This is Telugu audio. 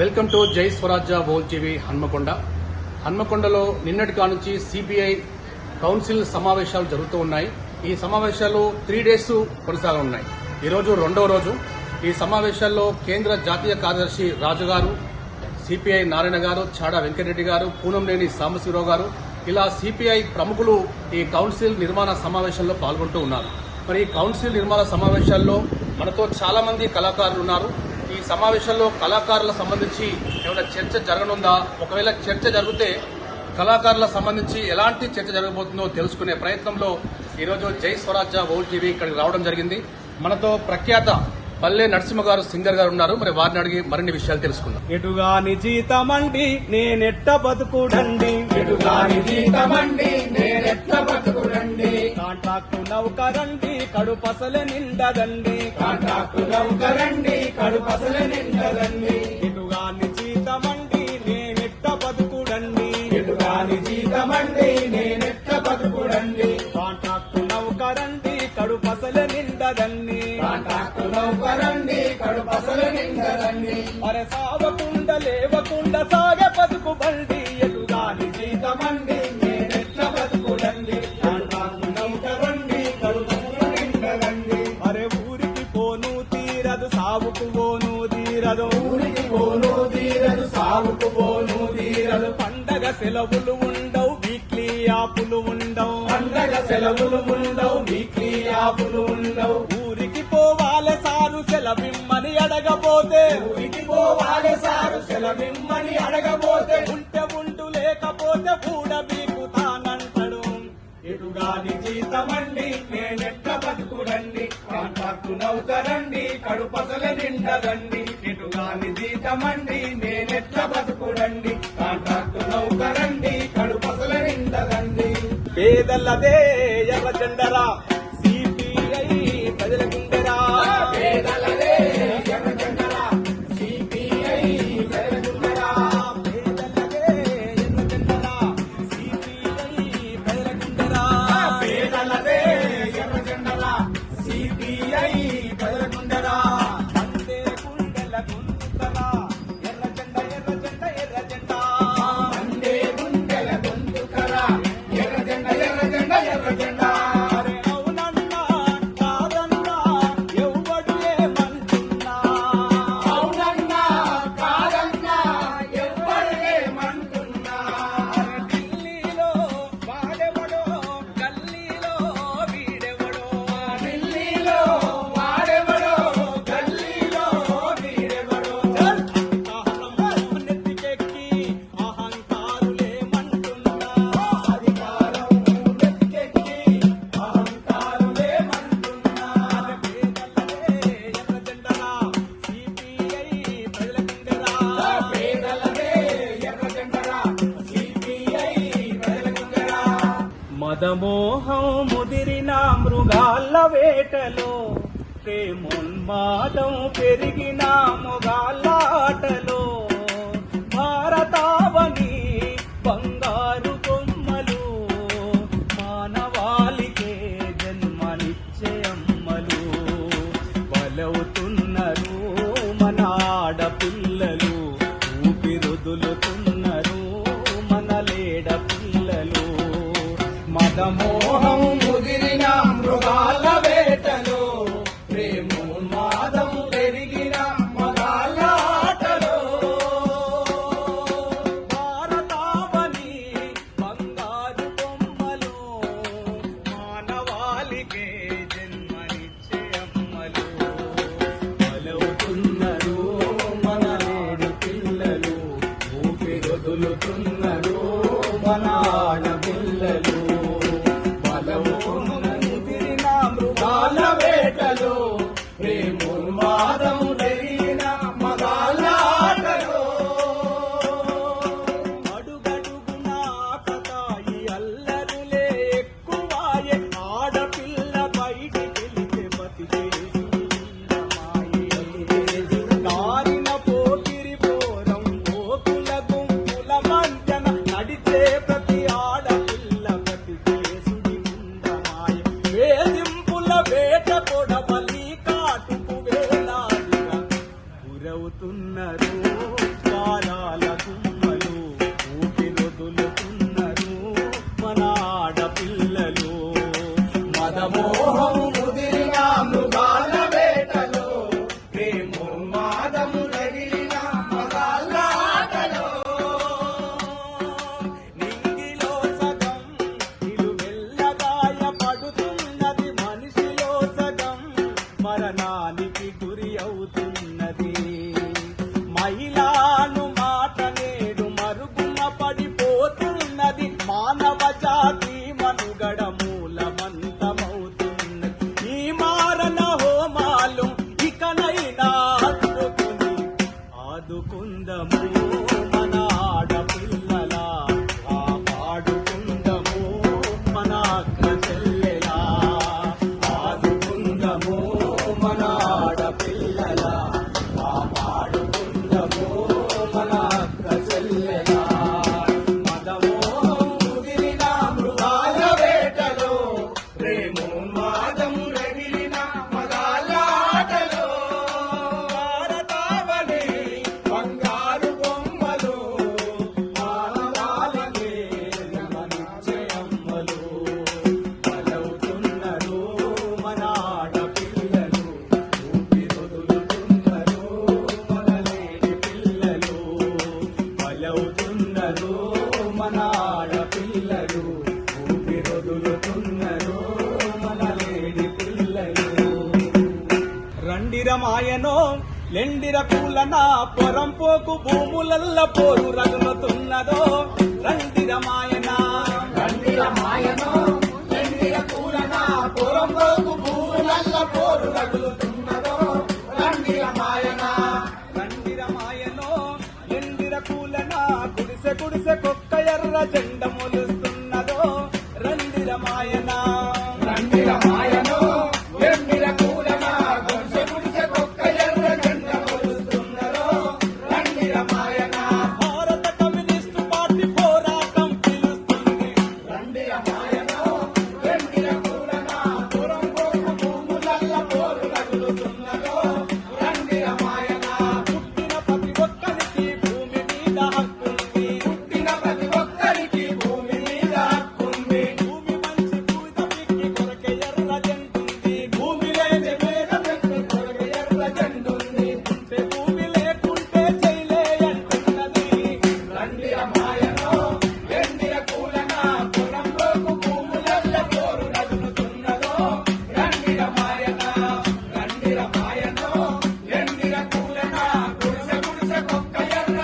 వెల్కమ్ టు జై స్వరాజ్య వోల్ టీవీ హన్మకొండలో నిన్నటి కానుంచి సిపిఐ కౌన్సిల్ సమావేశాలు జరుగుతూ ఉన్నాయి. ఈ సమావేశాలు 3 days కొనసాగనున్నాయి. ఈరోజు 2వ రోజు. ఈ సమావేశాల్లో కేంద్ర జాతీయ కార్యదర్శి రాజు గారు, సిపిఐ నారాయణ గారు, చాడా వెంకటరెడ్డి గారు, పూనంనేని సాంబశివరావు గారు, ఇలా సిపిఐ ప్రముఖులు ఈ కౌన్సిల్ నిర్మాణ సమావేశంలో పాల్గొంటూ ఉన్నారు. మరి ఈ కౌన్సిల్ నిర్మాణ సమావేశాల్లో మనతో చాలా మంది కళాకారులు ఉన్నారు. ఈ సమావేశంలో కళాకారులకు సంబంధించి ఏమైనా చర్చ జరగనుందా, ఒకవేళ చర్చ జరిగితే కళాకారులకు సంబంధించి ఎలాంటి చర్చ జరగబోతుందో తెలుసుకునే ప్రయత్నంలో ఈరోజు జై స్వరాజ్య వోల్ టీవీ ఇక్కడికి రావడం జరిగింది. మనతో ప్రఖ్యాత పల్లె నరసింహ గారు, సింగర్ గారు ఉన్నారు. మరి వారిని అడిగి మరిన్ని విషయాలు తెలుసుకుందాం. ఎటుగాని జీతమండి నేనెట్ట బతుకుడండి, ఎటుగాని జీతమండి నేనెట్ట బతుకుడండి, కాంట్రాక్టు నౌకరండి కడుపసలే నిండదండి, కాంట్రాక్టు నౌకరండి కడుపసలే నిండదండి, ఎటుగాని జీతమండి నేనెట్ట బతుకుడండి, ఎటుగాని జీతమండి నేనెట్ట బతుకుడండి, కాంట్రాక్టు నౌకరండి కడుపసలే నిండదండి, కాంట్రాక్టు నౌకరండి కడుపసలే నిండదండి, అరే సావకుండా లేవకుండా సాగే బతుకు బండి, ఎటుగాని జీతమండి నేనెట్ట బతుకుడండి, కాంట్రాక్టు నౌకరండి కడుపసలే నిండదండి, అరే ఊరికి పోను తీరదు సావుకు పోను తీరదు, ఊరికి పోను తీరదు సాగుకు పోను తీరదు, పండగ సెలవులు ఉండవు వీక్లీ ఆపులు ఉండవు, పండగ సెలవులు ఉండవు వీక్లీ ఆపులు ఉండవు, ఊరికి పోవాలే సారు సెలవిమ్మని అడగబోతే, ఊరికి పోవాలి సారు సెలవిమ్మని అడగబోతే, ఉంటే ఉండు లేకపోతే కూడా బీకుతానంటాడు, ఎటుగాని జీతమండి నేనెట్ట బతుకుడండి, కాంట్రాక్టు నౌకరండి కడుపసల నిండదండి, ఎటుగాని జీతమండి నేనెట్ట బతుకుడండి, కాంట్రాక్టు నౌకరండి కడుపసల నిండదండి, పేదలదే ఎర్ర జెండరా సిపిఐ ప్రజల గుండెరా, పేదలదే ఎర్రజెండరా సిపిఐ వెలుగుండరా, పేదలదే ఎర్ర జెండరా సిపిఐ ప్రజల గుండెరా, పేదలదే ఎర్రజెండరా సిపిఐ వెలుగుండరా, అందే గుండెల గుంతరా ఎర్ర జెండ ఎర్ర జెండ ఎర్ర జెండ, అందే గుండెల గొంతుకరా ఎర్రజెండ ఎర్రజెండ ఎర్రజెండ, అరే అవునన్నా కాదన్నా ఎవ్వడు ఏమంటున్నా, అవునన్నా కాదన్నా ఎవ్వడేమంటున్నా, ఢిల్లీలో వాడెవడో గల్లీలో వీడెవడో, ఢిల్లీలో వాడెవడో గల్లీలో వీడెవడో, అధికారం నెత్తికెక్కి అహంకారులేమంటున్నా, అధికారం నెత్తికెక్కి అహంకారులేమంటున్నా, పేదలదే ఎర్ర జెండరా సిపిఐ ప్రజల గుండెరా, పేదలదే ఎర్రజెండరా సిపిఐ వెలుగుండరా, మదమోహం ముదిరిన మృగాల వేటలో ప్రేమోన్మాదం పెరిగిన మొగాలాటలో భారతావని బంగారు బొమ్మలు మానవాళికే జన్మనిచ్చే అమ్మలు బలవుతున్నారు మన ఆడపిల్లలు, ఊపిరుదులుతున్నారు మన లేడ పిల్లలు, మదమోహం ముదిరిన మృగాల వేటలో ప్రేమోన్మాదం పెరిగిన మగాళ్ళ ఆటలో, భారతావని బంగారు బొమ్మలు మానవాళికే జన్మనిచ్చే అమ్మలు బలవుతున్నారు మన లేడి పిల్లలు, ఊపిరొదులుతున్నారు మన ఆడపిల్లలు, ఆదుకుందము మన ఆడపిల్లల, కాపాడుకుందము మన అక్క చెల్లెలా. ఆదుకుందము మన ఆడపిల్లల, కాపాడుకుందము మన అక్క చెల్లెలా. మదమో ముదిరిన మృగాల వేటలో, ప్రేమోన్మాదం రగిలిన మగాళ్ళ ఆటలో, భారతావని బంగారు బొమ్మలు, మానవాళికే నిశ్చయమ్మలు. బలవుతున్నారు మన ఆడపిల్లలు, ఊపిరొదులుతున్నారు మన లేని పిల్లలు. బలవుతున్నారు మన ఆడపిల్లలు, ఊపిరొదులుతున్నారు మన లేని పిల్లలు. రండిరమాయనో లెండిర కూలన పొరంపోకు భూములల్ల పోరు రగులుతున్నదో. రండిరమాయన రండిరమాయనో లెండిర కూలన పొరంపోకు భూములల్ల పోరు రగులుతున్నదో. రండిరమాయన రండిరమాయనో లెండిర కూలన గుడిసె గుడిసె కొక్క ఎర్ర జెండ మొలుస్తున్నదో. రండిరమాయన రండిరమాయనో లెండిర కూలన గుడిసె గుడిసె కొక్క ఎర్ర జెండ మొలుస్తున్నదో. రండిరమాయన భారత కమ్యూనిస్టు పార్టీ పోరాటం పిలుస్తుంది. రండిరమాయనో లెండిర కూలన పొరంపోకు భూములల్ల పోరు రగులుతున్నదో. రండిరమాయన పుట్టిన ప్రతి ఒక్కరికి భూమి మీద హక్కుంది. పుట్టిన ప్రతి ఒక్కరికి భూమి మీద హక్కుంది. భూమి మంచి పూజ పిక్కి కొరకే ఎర్ర జెండుంది. భూమి లేని మీద పెట్టి కొరకు ఎర్ర జెండుంది. ఉంటే భూమి లేకుంటే చేయలే అంటున్నది. రండిరమాయనో లెండిర కూలన పొరంపోకు భూములల్ల పోరు రగులుతున్నదో. రండిరమాయన రండిరమాయనో లెండిర కూలన గుడిసె గుడిసె కొక్క ఎర్ర